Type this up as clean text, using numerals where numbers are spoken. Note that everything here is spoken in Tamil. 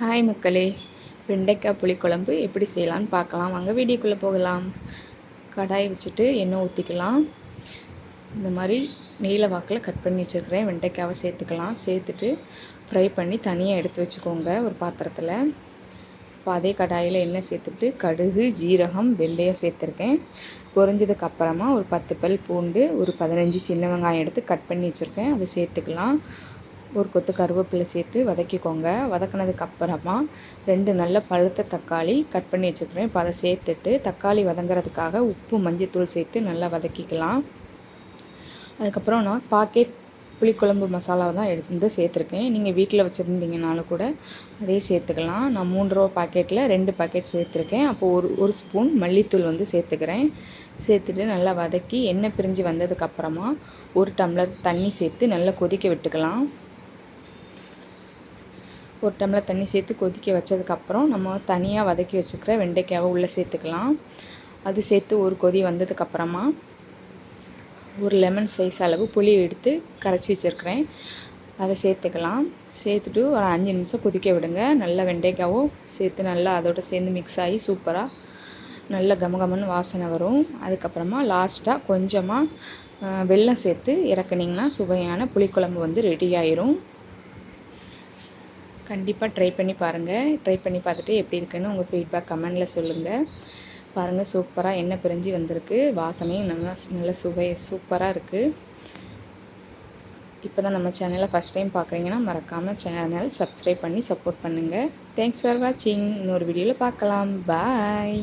ஹாய் மக்களே, வெண்டைக்காய் புளிக்குழம்பு எப்படி செய்யலான்னு பார்க்கலாம். வாங்க வீடியோக்குள்ளே போகலாம். கடாய் வச்சுட்டு எண்ணெய் ஊற்றிக்கலாம். இந்த மாதிரி நீல வாக்கில் கட் பண்ணி வச்சுருக்கிறேன் வெண்டைக்காவை சேர்த்துக்கலாம். சேர்த்துட்டு ஃப்ரை பண்ணி தனியாக எடுத்து வச்சுக்கோங்க ஒரு பாத்திரத்தில். இப்போ அதே கடாயில் எண்ணெய் சேர்த்துட்டு கடுகு, ஜீரகம், வெந்தயம் சேர்த்துருக்கேன். பொரிஞ்சதுக்கு அப்புறமா ஒரு 10 பல் பூண்டு, ஒரு 15 சின்ன வெங்காயம் எடுத்து கட் பண்ணி வச்சுருக்கேன், அதை சேர்த்துக்கலாம். ஒரு கொத்து கருவேப்பிலை சேர்த்து வதக்கிக்கோங்க. வதக்கினதுக்கு அப்புறமா 2 நல்ல பழுத்த தக்காளி கட் பண்ணி வச்சுக்கிறேன். இப்போ அதை சேர்த்துட்டு தக்காளி வதங்கிறதுக்காக உப்பு, மஞ்சத்தூள் சேர்த்து நல்லா வதக்கிக்கலாம். அதுக்கப்புறம் நான் பாக்கெட் புளிக்குழம்பு மசாலாவை தான் எடுத்து சேர்த்துருக்கேன். நீங்கள் வீட்டில் வச்சுருந்தீங்கனாலும் கூட அதே சேர்த்துக்கலாம். நான் 3 ரூபா பாக்கெட்டில் 2 பாக்கெட் சேர்த்துருக்கேன். அப்போது ஒரு ஸ்பூன் மல்லித்தூள் சேர்த்துக்கிறேன். சேர்த்துட்டு நல்லா வதக்கி எண்ணெய் பிரிஞ்சு வந்ததுக்கப்புறமா 1 டம்ளர் தண்ணி சேர்த்து நல்லா கொதிக்க விட்டுக்கலாம். 1 டம்ளர் தண்ணி சேர்த்து கொதிக்க வச்சதுக்கப்புறம் நம்ம தனியாக வதக்கி வச்சுக்கிற வெண்டைக்காவை உள்ளே சேர்த்துக்கலாம். அது சேர்த்து ஒரு கொதி வந்ததுக்கப்புறமா ஒரு லெமன் சைஸ் அளவு புளி எடுத்து கரைச்சி வச்சுருக்கிறேன், அதை சேர்த்துக்கலாம். சேர்த்துட்டு ஒரு 5 நிமிஷம் கொதிக்க விடுங்க. நல்லா வெண்டைக்காவும் சேர்த்து நல்லா அதோடு சேர்ந்து மிக்ஸ் ஆகி சூப்பராக நல்ல கமகமன்னு வாசனை வரும். அதுக்கப்புறமா லாஸ்ட்டாக கொஞ்சமாக வெல்லம் சேர்த்து இறக்குனிங்கன்னா சுவையான புளிக்குழம்பு ரெடி ஆயிரும். கண்டிப்பாக ட்ரை பண்ணி பாருங்கள். ட்ரை பண்ணி பார்த்துட்டு எப்படி இருக்குன்னு உங்கள் ஃபீட்பேக் கமெண்டில் சொல்லுங்கள். பாருங்கள், சூப்பராக எண்ணெய் பிரிஞ்சு வந்திருக்கு. வாசனையும் நல்ல சுவை சூப்பராக இருக்குது. இப்போ தான் நம்ம சேனலை ஃபஸ்ட் டைம் பார்க்குறீங்கன்னா மறக்காமல் சேனல் சப்ஸ்கிரைப் பண்ணி சப்போர்ட் பண்ணுங்கள். தேங்க்ஸ் ஃபார் வாட்சிங். இன்னொரு வீடியோவில் பார்க்கலாம். பாய்.